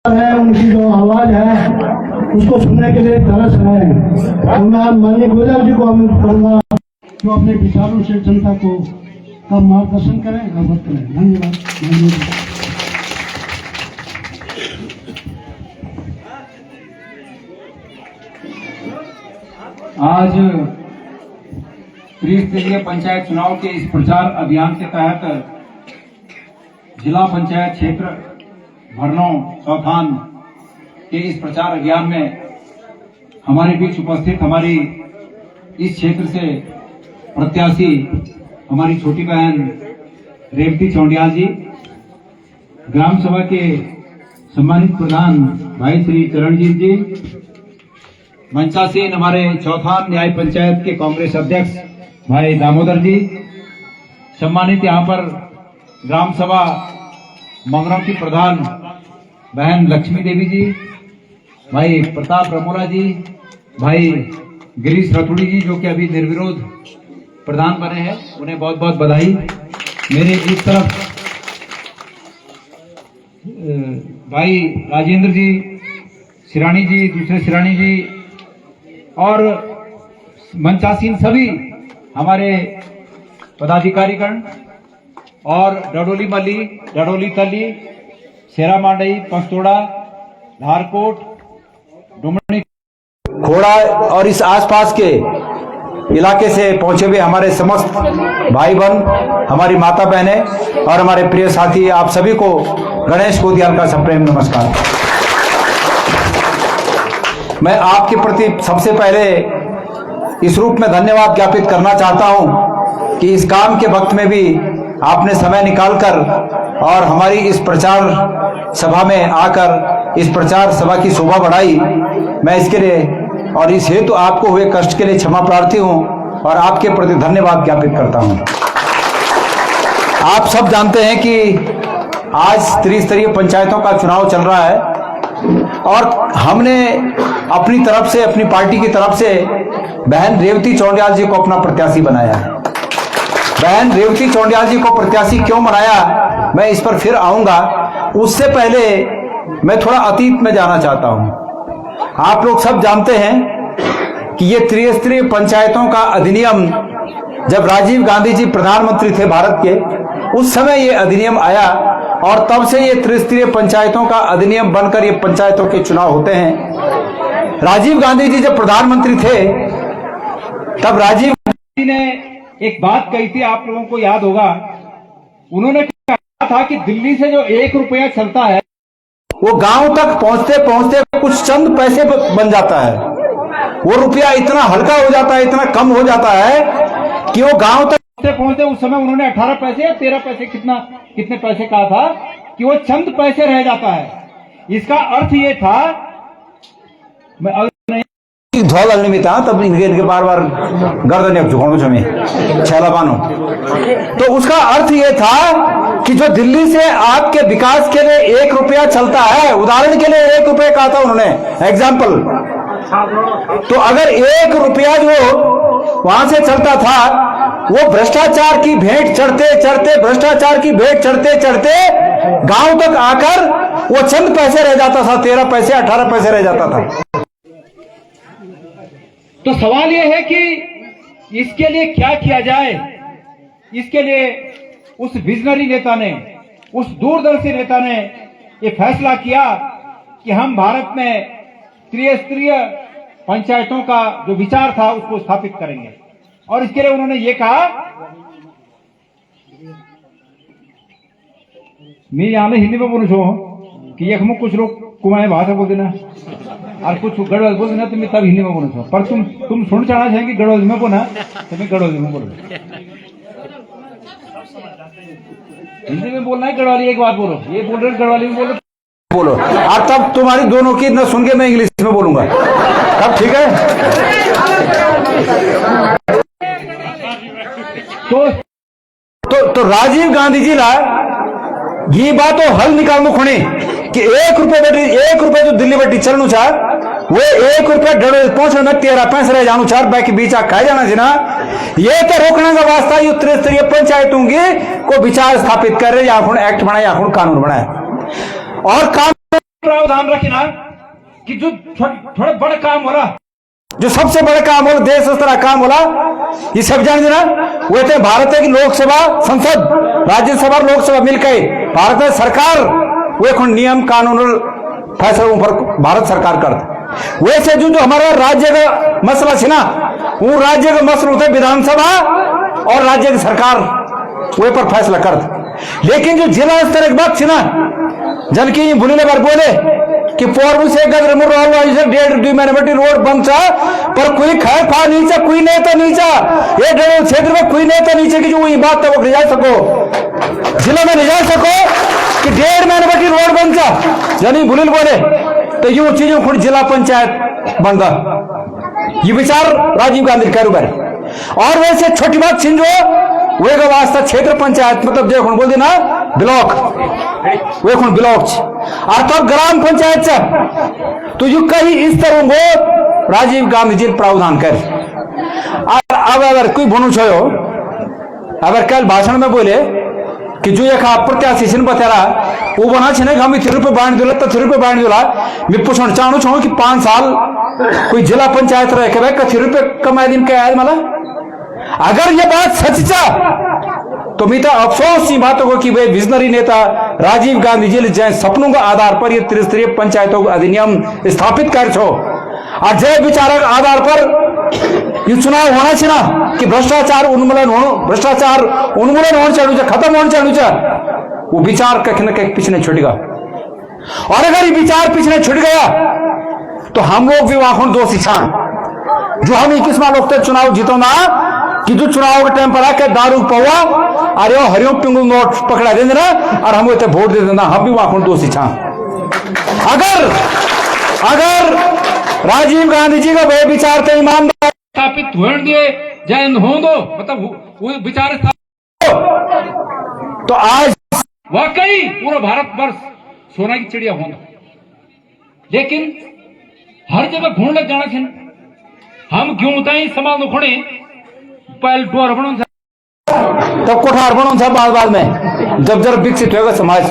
है, उनकी जो आवाज है उसको सुनने के लिए तरस है। तो मैं माननीय गोयल जी को अनुरोध करूंगा जो अपने विचारों से जनता को का मार्गदर्शन करें, अवगत करें। धन्यवाद। आज त्रिस्तरीय पंचायत चुनाव के इस प्रचार अभियान के तहत जिला पंचायत क्षेत्र भरनौ चौथान के इस प्रचार अभियान में हमारे बीच उपस्थित हमारी इस क्षेत्र से प्रत्याशी हमारी छोटी बहन रेवती चौंडियाल जी, ग्राम सभा के सम्मानित प्रधान भाई श्री चरणजीत जी, मंचासीन हमारे चौथान न्याय पंचायत के कांग्रेस अध्यक्ष भाई दामोदर जी, सम्मानित यहाँ पर ग्राम सभा मंगरौ की प्रधान बहन लक्ष्मी देवी जी, भाई प्रताप रमोला जी, भाई गिरीश रतुड़ी जी जो कि अभी निर्विरोध प्रधान बने हैं, उन्हें बहुत बहुत बधाई। मेरे इस तरफ भाई राजेंद्र जी, सिरानी जी, दूसरे सिरानी जी और मंचासीन सभी हमारे पदाधिकारीगण और डडोली मल्ली, डडोली तली, शेरा मांडई, पंचतोड़ा, धारकोट, डुमनी, खोड़ा और इस आसपास के इलाके से पहुंचे हुए हमारे समस्त भाई बहन, हमारी माता बहनें और हमारे प्रिय साथी, आप सभी को गणेश गोदियाल का सप्रेम नमस्कार। मैं आपके प्रति सबसे पहले इस रूप में धन्यवाद ज्ञापित करना चाहता हूं कि इस काम के वक्त में भी आपने समय निकालकर और हमारी इस प्रचार सभा में आकर इस प्रचार सभा की शोभा बढ़ाई। मैं इसके लिए और इस हेतु आपको हुए कष्ट के लिए क्षमा प्रार्थी हूं और आपके प्रति धन्यवाद ज्ञापित करता हूं। आप सब जानते हैं कि आज त्रिस्तरीय पंचायतों का चुनाव चल रहा है और हमने अपनी तरफ से, अपनी पार्टी की तरफ से बहन रेवती चौंडियाल जी को अपना प्रत्याशी बनाया है। बहन रेवती चौंडियाल जी को प्रत्याशी क्यों बनाया, मैं इस पर फिर आऊंगा। उससे पहले मैं थोड़ा अतीत में जाना चाहता हूं। आप लोग सब जानते हैं कि ये त्रिस्तरीय पंचायतों का अधिनियम जब राजीव गांधी जी प्रधानमंत्री थे भारत के, उस समय ये अधिनियम आया और तब से ये त्रिस्तरीय पंचायतों का अधिनियम बनकर ये पंचायतों के चुनाव होते हैं। राजीव गांधी जी जब प्रधानमंत्री थे तब राजीव गांधी ने एक बात कही थी, आप लोगों को याद होगा। उन्होंने कहा था कि दिल्ली से जो 1 रुपया चलता है वो गांव तक पहुंचते पहुंचते कुछ चंद पैसे बन जाता है। वो रुपया इतना हल्का हो जाता है, इतना कम हो जाता है कि वो गांव तक पहुंचते उस समय उन्होंने 18 पैसे या 13 पैसे कितने पैसे कहा था कि वो चंद पैसे रह जाता है। इसका अर्थ ये था, मैं धौल अनियमित तब इनके बार बार गर्दन झुकाणु छमें छेला बानो। तो उसका अर्थ ये था कि जो दिल्ली से आपके विकास के लिए 1 रुपया चलता है, उदाहरण के लिए 1 रुपया कहा था उन्होंने, एग्जाम्पल, तो अगर 1 रुपया जो वहां से चलता था वो भ्रष्टाचार की भेंट चढ़ते चढ़ते, भ्रष्टाचार की भेंट चढ़ते चढ़ते गांव तक आकर वो चंद पैसे रह जाता था, 13 पैसे 18 पैसे रह जाता था। तो सवाल यह है कि इसके लिए क्या किया जाए। इसके लिए उस विजनरी नेता ने, उस दूरदर्शी नेता ने ये फैसला किया कि हम भारत में त्रिस्तरीय पंचायतों का जो विचार था उसको स्थापित करेंगे। और इसके लिए उन्होंने ये कहा, मैं यहां में हिंदी में बोलूं छो कि एक में कुछ लोग कुमाएं भाषा बोल देना और कुछ गड़बड़ बोल देना, तो मैं तब हिंदी में बोलूं छो। पर तुम सुन चाहना चाहिए कि गड़बड़ में बोला तो मैं गड़बड़ में बोलूं। हिंदी में बोलना है, गढ़वाली एक बात बोलो, ये बोल रहे गढ़वाली में बोलो और तब तुम्हारी दोनों की न सुन के मैं इंग्लिश में बोलूंगा, तब ठीक है। तो राजीव गांधी जी ला ये बात तो हल निकालनो खुणे कि 1 रुपये जो दिल्ली में चलनु छा वो 1 रुपया पहुंचने में 13 पैसे रह जानु छा, बाकी बीच खाए जाना जी ना। ये तो रोकने का वास्ता ये त्रिस्तरीय पंचायतों को विचार स्थापित कर रहे, या एक्ट बनाए या कानून बनाए और काम प्रावधान रखना कि जो थोड़ा बड़ा काम हो रहा, जो सबसे बड़ा काम हो देश तरह काम होला, ये सब जान देना वो थे भारत की लोकसभा संसद राज्यसभा लोकसभा मिलकर भारत सरकार वो एक नियम कानून फैसलों पर भारत सरकार करता। वैसे जो हमारा राज्य का मसला है ना, वो राज्य का मसला होता है विधानसभा और राज्य की सरकार वे पर फैसला करता। लेकिन जो जिला स्तर की बात थी ना, जन की भूलने बार बोले कि पोरबू से गदर मुर्राल 1.5-2 महीने बटी रोड बंद था, पर कोई खैर खा नीचा, कोई नेता नीचा, ये डरो क्षेत्र में कोई नेता नीचे की जो वही बात तक ले जा सको, जिला में ले जा सको कि 1.5 महीने बटी रोड बंद था। जनी भूलिल बोले तो यूं चीजों खुद जिला पंचायत बंदा, ये विचार राजीव गांधी कारोबार। और वैसे छोटी बात छिन जो वे का वास्ता क्षेत्र पंचायत मतलब जो बोल देना ब्लॉक, वे ब्लॉक और तब ग्राम पंचायत से तो यू कहीं इस तरह वो राजीव गांधी जी प्रावधान कर। और अब अगर कोई बोनू छो अगर कल भाषण में बोले कि जो एक प्रत्याशी छिन बतेरा वो बना छिने हम 3 रुपये बांट दिला तो 3 रुपये बांट दिला। मैं पूछना चाहूँ छो कि 5 साल कोई जिला पंचायत रह के भाई 3 रुपये कमाए दिन क्या है मला। अगर ये बात सच चा तो मैं तो अफसोस की बातों को कि वे विजनरी नेता राजीव गांधी जी जय सपनों के आधार पर ये त्रिस्तरीय पंचायतों का अधिनियम स्थापित कर छो और जय विचारक आधार पर ये चुनाव होना चाहिए कि भ्रष्टाचार उन्मूलन होना चाहिए, खत्म होना चाहिए। वो विचार कहीं न कहीं पीछे छूट गया और अगर ये विचार पीछे छूट गया तो हम लोग भी वहां दोषी छान जो हम 21 लोग तक चुनाव जीतो ना कि जो चुनाव के टाइम पर आकर दारू पौवा अरे हरिओम पिंगल नोट पकड़ा दे देना और हम इतने वोट दे देना, हम भी वहां दोषी छा। अगर राजीव गांधी जी का वह विचार थे ईमानदार स्थापित होने दिए जय हो दो मतलब वो विचार तो आज वाकई पूरा भारतवर्ष सोना की चिड़िया होना, लेकिन हर जगह घूम लग जाना चाहिए। हम क्यों बताएं समाज में खोने पहले डोर बनो तब कोठार बनो था बाद में जब विकसित होगा समाज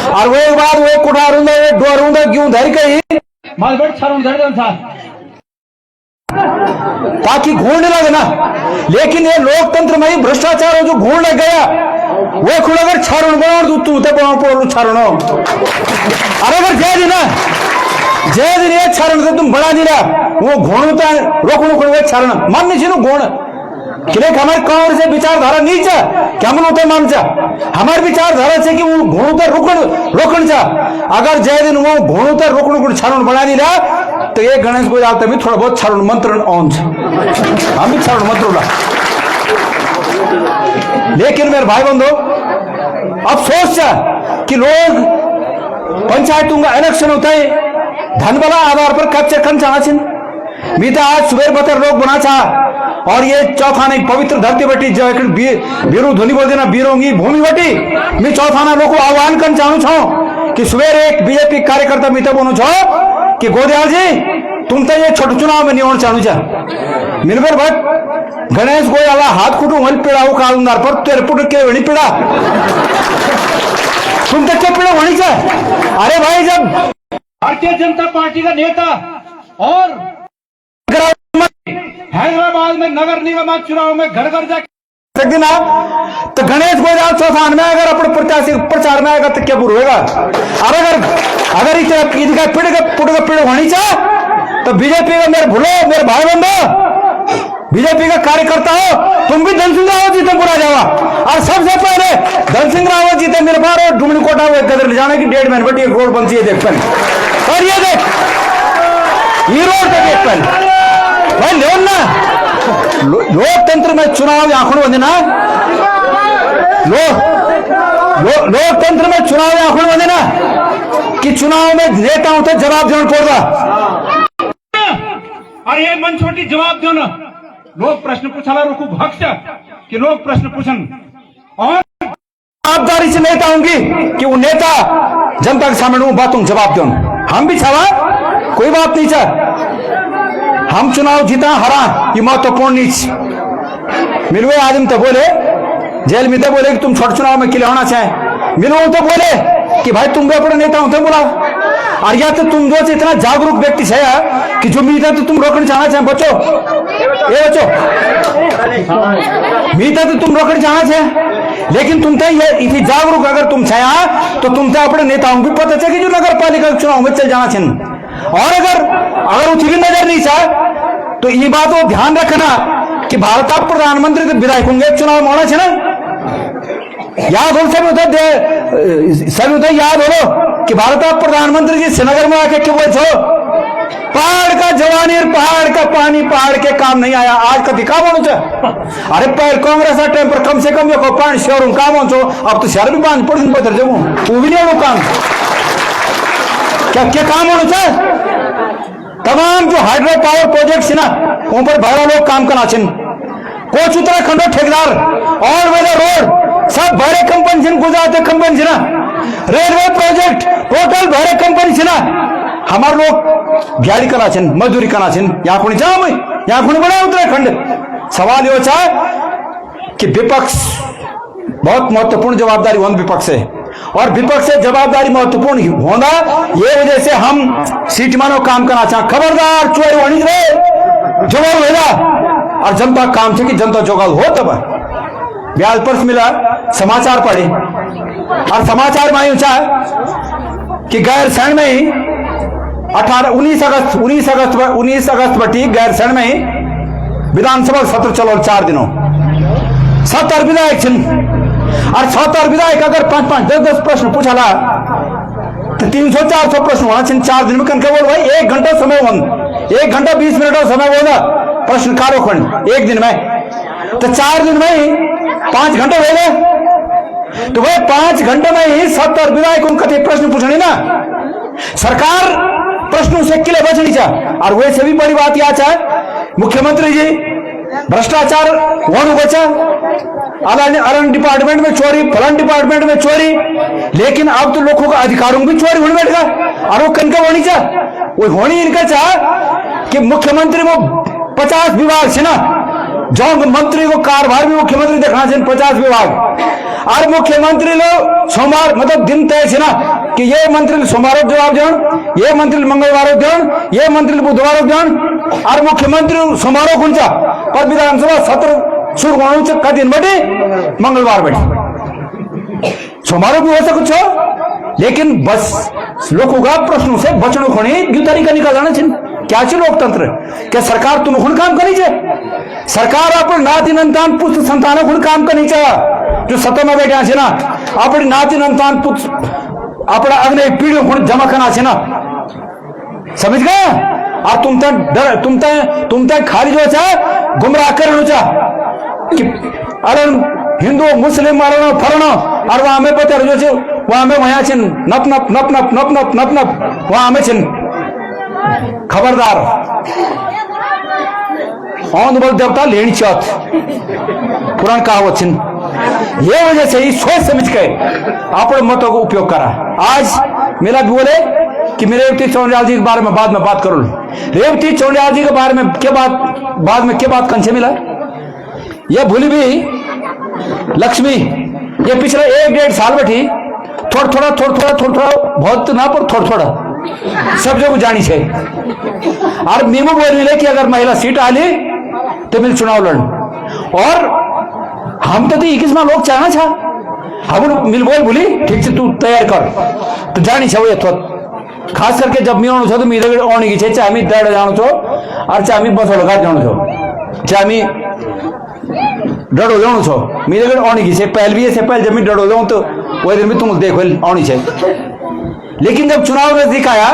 और वो बाद वो कोठार डोर क्यों धर गई मालबट छारों धर था ताकि घूरने लगे ना। लेकिन ये लोकतंत्र में ही भ्रष्टाचार जो घूर लग गया वो खुद अगर छारण बनाओ तू पोलू छारण अरे अगर जय दिन जय दिन ये छारण से तुम बना दिला वो घोड़ता रोकणू छारण मानने छी घोण कि हमारे कांग्रेस से विचारधारा नीचा क्या मन होता मान चा हमारे विचारधारा से कि वो घोड़ता रोकण चा अगर जय दिन वो घोड़ता रोकणू छारण बना दिला तो ये गणेश गोयल तभी थोड़ा बहुत छारण मंत्रण ऑन हम भी छारण मंत्र लेकिन मेरे भाई बंधु अफसोस चा कि लोग पंचायतों का इलेक्शन होता है धनबला आधार पर कैप्चर करना चाह मीता आज सुबह बतर लोग बना चाह और ये चौथाने पवित्र धरती बटी जो बीरू ध्वनि बोल देना बीरोंगी भूमि बटी मैं चौथाना लोग को आह्वान करना चाहूँ छो कि सुबह एक बीजेपी कार्यकर्ता मीता बोलू छो कि गोदयाल जी तुम तो ये छोटे चुनाव में नहीं होना चाहू चा मिलबर भट्ट गणेश गोयल हाथ कुटू वही पीड़ा वो कालंदार पर तेरे पुट के वही पीड़ा तुम तक क्या पीड़ा वही चाह। अरे भाई जब भारतीय जनता पार्टी का नेता और हैदराबाद में नगर निगम चुनाव में घर घर जाकर दिन तो गणेश गोयल चौथान में अगर अपने प्रत्याशी प्रचार में आएगा तो क्या बुरा होगा। और अगर इतना पुट का पीड़ होनी चाह तो बीजेपी का मेरे भूलो मेरे भाई बंधु बीजेपी का कार्यकर्ता हो तुम भी धन सिंह रावत जी तक बुरा जावा और सबसे पहले धन सिंह रावत जी तक मेरे बार और डुमनी कोटा वो कदर ले जाने की 1.5 महीने बटी एक रोड बनती है देख पहले और ये देख ये रोड तक देख पहले भाई ले ना लोकतंत्र में चुनाव आंकड़ों बंदे ना लोकतंत्र में चुनाव आंकड़ों बंदे ना कि चुनाव में नेताओं से जवाब देना पड़ता अरे ये मन छोटी जवाब दो ना लोग प्रश्न पूछाला रोकू भक्त कि लोग प्रश्न पूछन और जवाबदारी से नेता होंगी कि वो नेता जनता के सामने वो बातों जवाब दो हम भी छावा कोई बात नहीं चाह हम चुनाव जीता हरा ये महत्वपूर्ण नहीं मिलवे आदमी तो बोले जेल में तो बोले कि तुम छोटे चुनाव में किले होना चाहे मिलो तो बोले कि भाई तुम भी अपने नेता होते बोला और या तो तुम दो इतना जागरूक व्यक्ति है कि जो मीता तो तुम रोकना चाहना चाहे बच्चों, ये बच्चों मीता तो तुम रोकना चाहना चाहे, लेकिन तुम ये इतनी जागरूक अगर तुम छाया तो तुम अपने नेताओं भी पता चले कि जो नगर पालिका चुनाव में चल जाना चाहिए। और अगर उठी भी नजर नहीं चाहे तो ये बात वो ध्यान रखना कि भारत का प्रधानमंत्री तो विधायक होंगे चुनाव में होना चाहिए। याद हो सभी उधर याद हो कि भारत का प्रधानमंत्री जी श्रीनगर में आके क्यों बोले छो पहाड़ का जवानी और पहाड़ का पानी पहाड़ के काम नहीं आया, आज का दिखा बोलो छो। अरे पहले कांग्रेस टाइम पर कम से कम यो पानी शहरों काम हो, अब तो शहर भी पांच पड़ पत्थर जगू वो भी नहीं हो काम क्या क्या काम होना चाहिए। तमाम जो हाइड्रो पावर प्रोजेक्ट ना उन पर भरा लोग काम करना चाहिए। कोच उत्तराखंड ठेकेदार और वेदर रोड सब बड़े कंपनी से गुजरात कंपनी से ना, रेलवे प्रोजेक्ट टोटल बड़े कंपनी से ना, हमारे लोग गाड़ी करना चाहिए, मजदूरी करना चाहिए। यहाँ को नहीं जाओ यहाँ को नहीं बना उत्तराखंड। सवाल ये है कि विपक्ष बहुत महत्वपूर्ण जवाबदारी वन विपक्ष है, और विपक्ष से जवाबदारी महत्वपूर्ण होना ये वजह से हम सीट मानो काम करना चाहें। खबरदार चोरी होनी रहे जुगाड़ होगा और जनता काम से कि जनता जुगाड़ हो तब ब्याज पर मिला समाचार पढ़े और समाचार में ऊंचा कि गैरसैंण में ही 19 अगस्त बटी गैरसैंण में ही विधानसभा सत्र चलो 4 दिनों 70 विधायक और 70 विधायक अगर 5-5, 10-10 प्रश्न पूछा तो 300-400 प्रश्न होना चाहिए 4 दिन में। कन बोल भाई 1 घंटा समय वन 1 घंटा 20 मिनट समय बोला प्रश्न कारो खंड 1 दिन में, तो 4 दिन में ही 5 घंटे हो गए। तो भाई 5 घंटे में ही 70 विधायक उनका प्रश्न पूछने ना, सरकार प्रश्नों से किले बचनी चाह। और वैसे भी बड़ी बात यह चाहे मुख्यमंत्री जी भ्रष्टाचार वहां बचा, अरन डिपार्टमेंट में चोरी, फलन डिपार्टमेंट में चोरी, लेकिन अब तो लोगों का अधिकारों भी चोरी होने बैठ गया। और वो कनका होनी चाह, वो होनी इनका चाह कि मुख्यमंत्री वो 50 विभाग से ना जो मंत्री को कार्यभार भी मुख्यमंत्री देखना चाहिए 50 विभाग। और मुख्यमंत्री लोग सोमवार मतलब दिन तय से ना कि ये मंत्री सोमवार जवाब देन, ये मंत्री मंगलवार देन, ये मंत्री बुधवार देन, और मुख्यमंत्री सोमवार को पर विधानसभा सत्र शुरू होने का दिन बटे मंगलवार बटे सोमवार भी हो कुछ हो, लेकिन बस लोगों का प्रश्नों से बचने को नहीं तरीका निकाल जाना चाहिए। क्या चाहिए लोकतंत्र, क्या सरकार तुम खुद काम करनी चाहिए, सरकार अपने नाती नंतान पुत्र संतानों खुद काम करनी चाहिए। जो सत्ता में बैठे हैं ना अपने नाती नंतान पुत्र अपना अगले पीढ़ी खुद जमा करना चाहिए ना, समझ गए। और तुम तक खाली जो चाहे गुमराह करना चाह कि अरे हिंदू मुस्लिम मारो फरनो और वहां में पता जो वहां में वहां छिन नप नप नप नप नप नप नप नप वहां में छिन। खबरदार औंध बल देवता लेनी चौथ पुराण कहावत छिन। ये वजह से ही सोच समझ के अपने मतों को उपयोग करा। आज मेरा भी बोले कि मेरे रेवती चौंडियाल जी के बारे में बाद में बात करो। रेवती चौंडियाल जी के बारे में क्या बात कंचे मिला, यह भूली भी लक्ष्मी ये पिछले 1-1.5 साल बैठी थोड़ा थोड़ा बहुत ना पर थोड़ा सब जगह जानी चाहिए। और मीमू बोल मिले कि अगर महिला सीट आली तो मिल चुनाव लड़, और हम तो 21 में लोग चाहना चाह हम मिल बोल बोली ठीक से तू तैयार कर तो जानी चाहिए थोड़ा, खास करके जब मैं आनो छो तो मेरे आने की चाहे मैं दौड़ जानो छो और चाहे मैं बस लगा जानो छो चाहे मैं डरो जानो छो मेरे आने की पहल भी से पहले जब मैं डरो जाऊं तो वही दिन में तुम देखो आनी चाहिए। लेकिन जब चुनाव नजदीक आया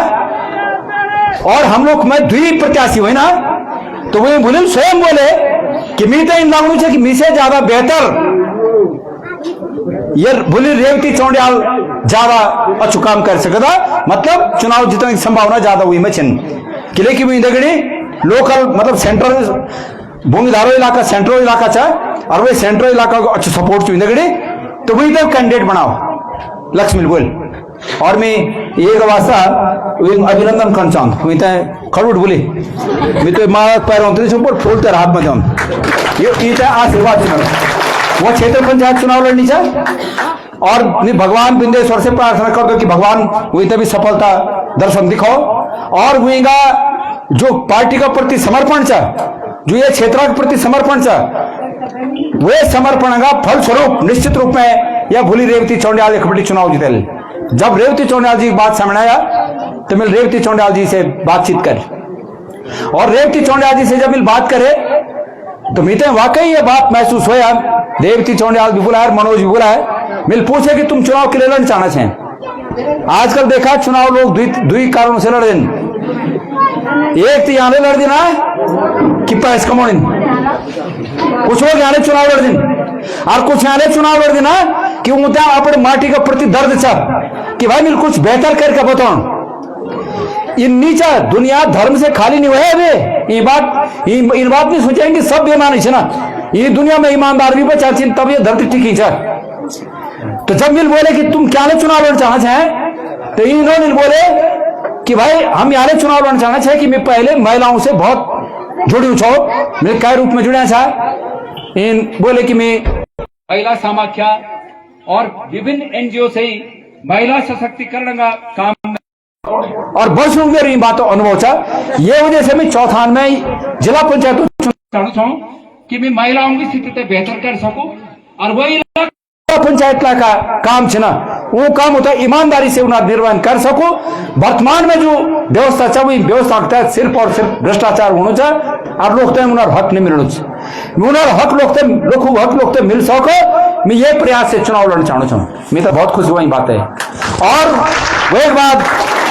और हम लोग में 2 प्रत्याशी हुए ना तो वही बोले स्वयं बोले कि मी तो इन लागू कि मी से ज्यादा बेहतर ये बोली रेवती चौंडियाल ज्यादा अच्छु काम कर सकता, मतलब चुनाव जीतने की संभावना ज्यादा हुई में चिन्ह किले की भी दगड़ी लोकल मतलब सेंट्रल भूमिधारो इलाका सेंट्रल इलाका चाहे और वही सेंट्रल इलाका को अच्छी सपोर्ट चाहिए दगड़ी तो वही तो कैंडिडेट बनाओ लक्ष्मी बोल। और मैं एक वास्ता अभिनंदन कर चाहूँ मैं तो खड़ूट बोली मैं तो माँ पैर पर फूलते हाथ में जाऊँ ये आशीर्वाद वो क्षेत्र पंचायत चुनाव लड़नी चाहे और भगवान बिंदेश्वर से प्रार्थना कर दो कि भगवान वही तभी सफलता दर्शन दिखाओ और वहींगा जो पार्टी का प्रति समर्पण चा, जो ये क्षेत्र के प्रति समर्पण चा, वे समर्पण का फलस्वरूप निश्चित रूप में यह भूली रेवती चौंडियाल एक बड़ी चुनाव जीते। जब रेवती चौंडियाल जी की बात सामने आया तो मैं रेवती चौंडियाल जी से बातचीत कर, और रेवती चौंडियाल जी से जब मिल बात करे तो मिलते वाकई ये बात महसूस हुआ। रेवती चौंडियाल भी बोला है, मनोज भी बोला है, मिल पूछे कि तुम चुनाव के लिए लड़ना चाहना चाहें। आजकल देखा चुनाव लोग दुई कारणों से लड़ दें, एक तो यहाँ लड़ देना है कि पैसे कमाने, कुछ लोग यहाँ चुनाव लड़ दें और कुछ यहाँ चुनाव लड़ देना कि वो अपने माटी का प्रति दर्द चा कि भाई मिल कुछ बेहतर करके बताओ। इन नीचा दुनिया धर्म से खाली नहीं हुआ है। ये बात इन बात नहीं सोचेंगे सब बेईमान है ना, ये दुनिया में ईमानदार भी बचा तब ये धरती टिकी चा। तो जब मिल बोले कि तुम क्या चुनाव लड़ना चाहना चाहें तो इन्होंने बोले कि भाई हम यहाँ चुनाव लड़ना चाहना चाहे कि मैं पहले महिलाओं से बहुत जुड़ी छो, मैं क्या रूप में जुड़ा चाह। इन बोले कि मैं महिला समाख्या और विभिन्न एनजीओ से महिला सशक्तिकरण का काम और वर्षों में बातों अनुभव था। ये वजह से मैं चौथान में जिला पंचायत चाहूँ कि मैं महिलाओं की स्थिति बेहतर कर सकूं और वही पंचायत का काम छे ना वो काम होता है ईमानदारी से उन्हें निर्वहन कर सको। वर्तमान में जो व्यवस्था चा वही व्यवस्था होता है सिर्फ और सिर्फ भ्रष्टाचार होना चाहिए और लोग उन्हें हक नहीं मिलना चाहिए। उन्हें हक लोग मिल सको। मैं ये प्रयास से चुनाव लड़ना चाहना चाहूँ। मैं तो बहुत खुश हुआ बात है। और वो एक बात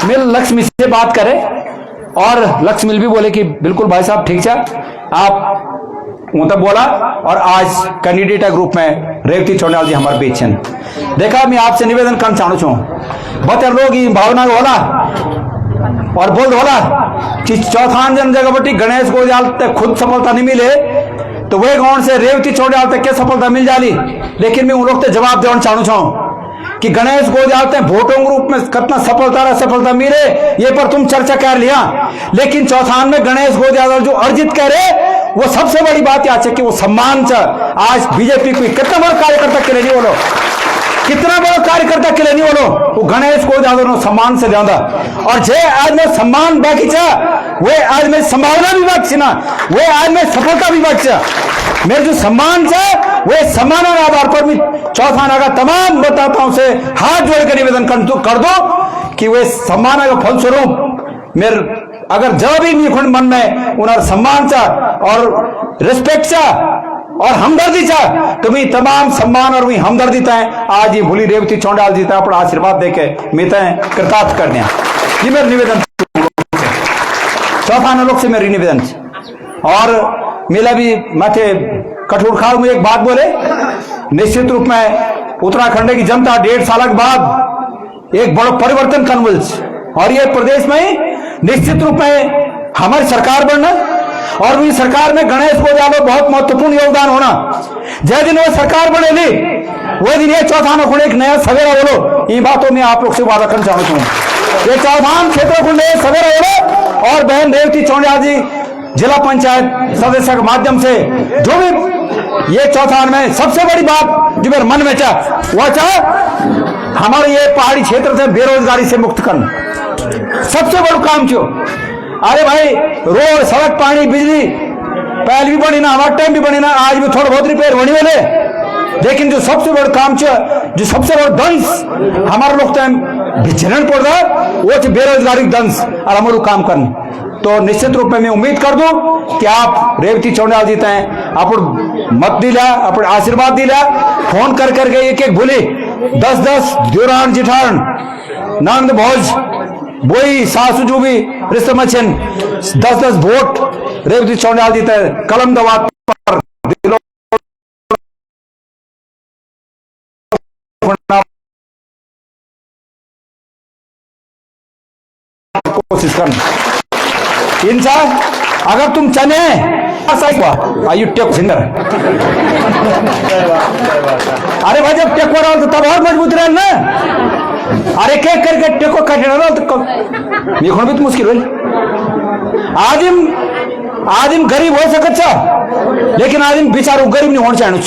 मिल लक्ष्मी से बात करे और लक्ष्मी भी बोले कि बिल्कुल भाई साहब ठीक है आप तब बोला। और आज कैंडिडेट के रूप में रेवती चौंडियाल जी हमारे बीच हैं। देखा मैं आपसे निवेदन करना चाहूँ छू बतर लोग भावना होला और बोल होला कि चौथान जन जगह बटी गणेश गोदियाल तक खुद सफलता नहीं मिले तो वही गांव से रेवती चौंडियाल तक क्या सफलता मिल जाली। लेकिन मैं उन लोग जवाब देना चाहूँ छू कि गणेश गोदियाल तक वोटों के रूप में कितना सफलता मिले ये पर तुम चर्चा कर लिया। लेकिन चौथान में गणेश गोदियाल जो अर्जित करे वो सबसे बड़ी बात याद है कि वो सम्मान आज बीजेपी को कितना बड़ा कार्यकर्ता के लिए नहीं बोलो, कितना बड़ा कार्यकर्ता के लिए नहीं बोलो वो गणेश गोदियाल सम्मान से ज्यादा। और जे आज में सम्मान बाकी वे आज में संभावना भी बाकी ना वे आज में सफलता भी बाकी। मेरे जो सम्मान वे सम्मान आधार पर मैं चौथाना का तमाम मतदाताओं से हाथ जोड़ कर निवेदन कर दो कि वे सम्मान का फलस्वरूप मेरे अगर जब भी मेरे मन में उन्हें सम्मान और रिस्पेक्ट और हमदर्दी तो मैं तमाम सम्मान और वही हमदर्दी आज ये भूली रेवती चौंडियाल जी अपना आशीर्वाद देके मैं कृतार्थ करने ये मेरा निवेदन चौथाना लोग से मेरी निवेदन। और मेला भी माथे कठोरखाल में एक बात बोले निश्चित रूप में उत्तराखंड की जनता 1.5 साल के बाद एक बड़ा परिवर्तन करने और ये प्रदेश में निश्चित रूप में हमारी सरकार बनना और वही सरकार में गणेश गोदियाल बहुत महत्वपूर्ण योगदान होना। जय दिन वो सरकार बनेगी वही दिन ये चौथान को एक नया सवेरा बोलो। इन बातों में आप लोग से वादा करना चाहता हूँ ये चौथान क्षेत्र को नया सवेरा बोलो। और बहन रेवती चौंडियाल जी जिला पंचायत सदस्य के माध्यम से जो भी ये चौथान में सबसे बड़ी बात जो मेरे मन में वो हमारे ये पहाड़ी क्षेत्र से बेरोजगारी से मुक्त करना सबसे बड़ा काम क्यों। अरे भाई रोड सड़क पानी बिजली पहले भी बनी ना हमारे टाइम भी बनी ना आज भी थोड़ा बहुत रिपेयर होने वाले। लेकिन जो सबसे बड़ा काम जो सबसे बड़ा दंश हमारे लोग झेलना पड़ रहा है वो बेरोजगारी दंश और हमारे काम करना। तो निश्चित रूप में मैं उम्मीद कर दूं कि आप रेवती चौंडियाल जी अपन मत दिला अपन आशीर्वाद दिला फोन कर करके एक भूली 10-10 द्योरान जिठान नंद भोज बोई सासू जो भी रिश्ते में 10-10 वोट रेवती चौंडियाल जी कलम दवात पर कोशिश करना इनसा अगर तुम चने टेक सिंगर अरे भाई जब टेको रहा तो तब और मजबूत रहे ना। अरे केक करके टेको काटे रहा तो भी तो मुश्किल हुई। आज आदिम गरीब हो सकत छ, लेकिन आदिम बिचारू गरीब नहीं होना चाहिए।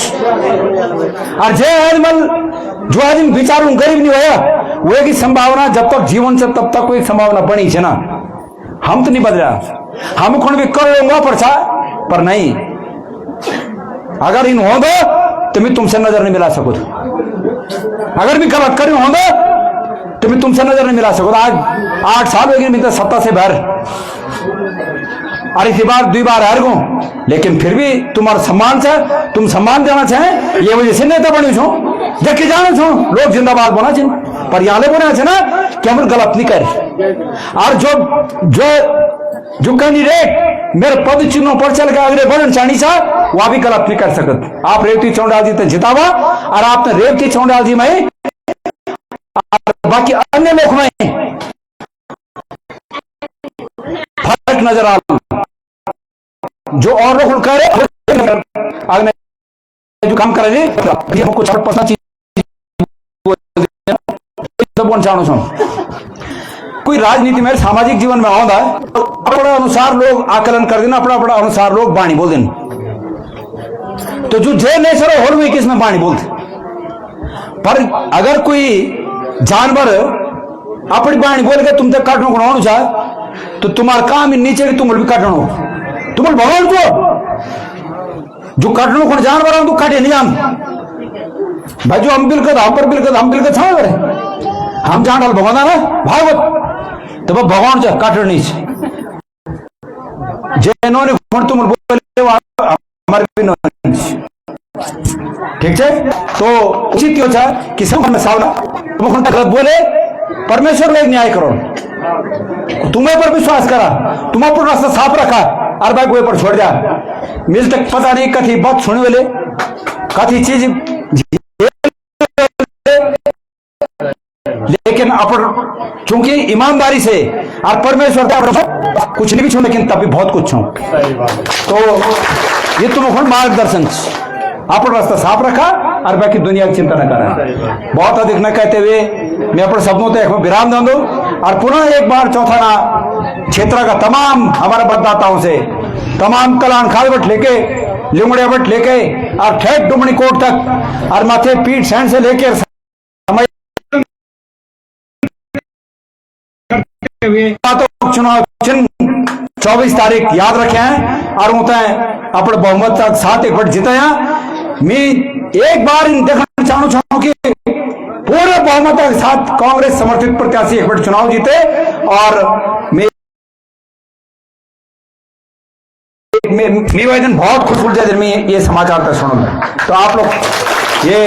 और जे आदमी जो आदमी बिचारू गरीब नहीं होया वो की संभावना जब तक जीवन से तब तक कोई संभावना बनी है ना। हम तो नहीं बदला, हम खुद भी कर लूंगा पर नहीं, अगर इन हो दो तो मैं तुमसे नजर नहीं मिला सकूँ। अगर मैं गलत कर होंगे तो मैं तुमसे नजर नहीं मिला सकूँ। आज 8 साल हो गए मैं तो सत्ता से बाहर, और इसी बार 2 बार हार गो, लेकिन फिर भी तुम्हारा सम्मान से तुम सम्मान देना चाहे, ये वजह से नेता बनी छो, जबकि जानो छो लोग जिंदाबाद बोना चाहिए, पर यहाँ बोना चाहिए ना कि हम गलत नहीं कर। और जो कैंडिडेट मेरे पद चिन्हों पर चल के अगले बढ़ना चाहिए सा वह भी गलत नहीं कर सकते। आप रेवती चौंडाल जी तो जितावा, और आपने रेवती चौंडाल जी में बाकी अन्य लोग में फर्क नजर आ, जो और लोग कह रहे जो काम कर रहे कुछ पसंद चीज कोई राजनीति में सामाजिक जीवन में आंदा है अपने अनुसार लोग आकलन कर देना, अपना अनुसार लोग बाणी बोल देना, तो जो जे नेचर हो हुई किस में बाणी बोलते। पर अगर कोई जानवर अपनी बाणी बोल के तुम तक काटने को होना चाहे तो तुम्हारा काम नीचे तुम भी काटना हो, तुम भगवान को जो काटने को जानवर हो तो काटे नहीं हम भाई, जो हम बिलकत हम पर बिलकत हम बिलकत छा हम जान डाल भगवान ना भागवत तो भगवान से काट नहीं इन्होंने तुम बोले हमारे ठीक है, तो उचित हो जाए कि सब में सावला तुम गलत बोले परमेश्वर लोग न्याय करो, तुम्हें पर विश्वास करा, तुम पर रास्ता साफ रखा और भाई कोई पर छोड़ दिया मिल तक पता नहीं कथी बात सुने वाले कथी चीज, लेकिन अपन चूंकि ईमानदारी से और परमेश्वर कुछ नहीं भी छू, लेकिन तब भी बहुत कुछ छू। तो ये तुम मार्गदर्शन अपन रास्ता साफ रखा और बाकी दुनिया की चिंता न करा। बहुत अधिक न कहते हुए मैं अपने शब्दों तक विराम दे दूं और पुनः एक बार चौथा ना क्षेत्र का तमाम हमारे मतदाताओं से, तमाम कलान खाल बट लेके लिंगड़े बट लेके और ठेठ डुमनी कोट तक और माथे पीठ सैंड से लेकर चुनाव चिन्ह 24 तारीख याद रखे हैं और अपने बहुमत तक 7 एक वोट जीते हैं। मैं एक बार देखना चाहूँ कि पूरे बहुमत के साथ कांग्रेस समर्थित प्रत्याशी एक वोट चुनाव जीते, और निवेदन बहुत खुश में ये समाचार तक सुनूंगा। तो आप लोग ये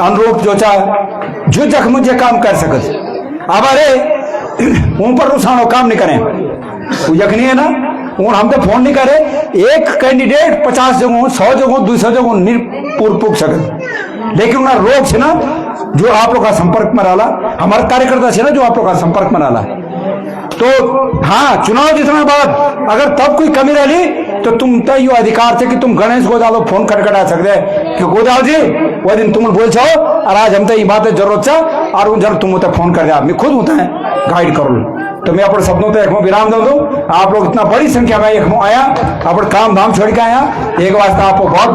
अनुरूप जो जख मुझे काम कर सकते अब ऊपर रुसानो काम नहीं करें यखनी है ना, हम तो फोन नहीं करे, एक कैंडिडेट 50 जगहों 100 जगहों 200 जगहों नहीं पूछ सकते, लेकिन उन्हें रोग से ना जो आप लोग का संपर्क में रहा, हमारे कार्यकर्ता से ना जो आप लोग का संपर्क में रहा, तो हाँ चुनाव जीतने बाद अगर तब कोई कमी रही तो तुम तो यो अधिकार थे कि तुम गणेश गोदाल फोन खटखटा सकते कि गोदाल जी वो दिन तुम बोल छो और आज हम तो ये बात जरूरत है और उन जरूर तुम फोन कर दिया, मैं खुद होता है गाइड करो। तो मैं अपने शब्दों तक विराम दे दूं। आप लोग इतना बड़ी संख्या में आया, अपने काम धाम छोड़ के आया, एक वास्ते आपको बहुत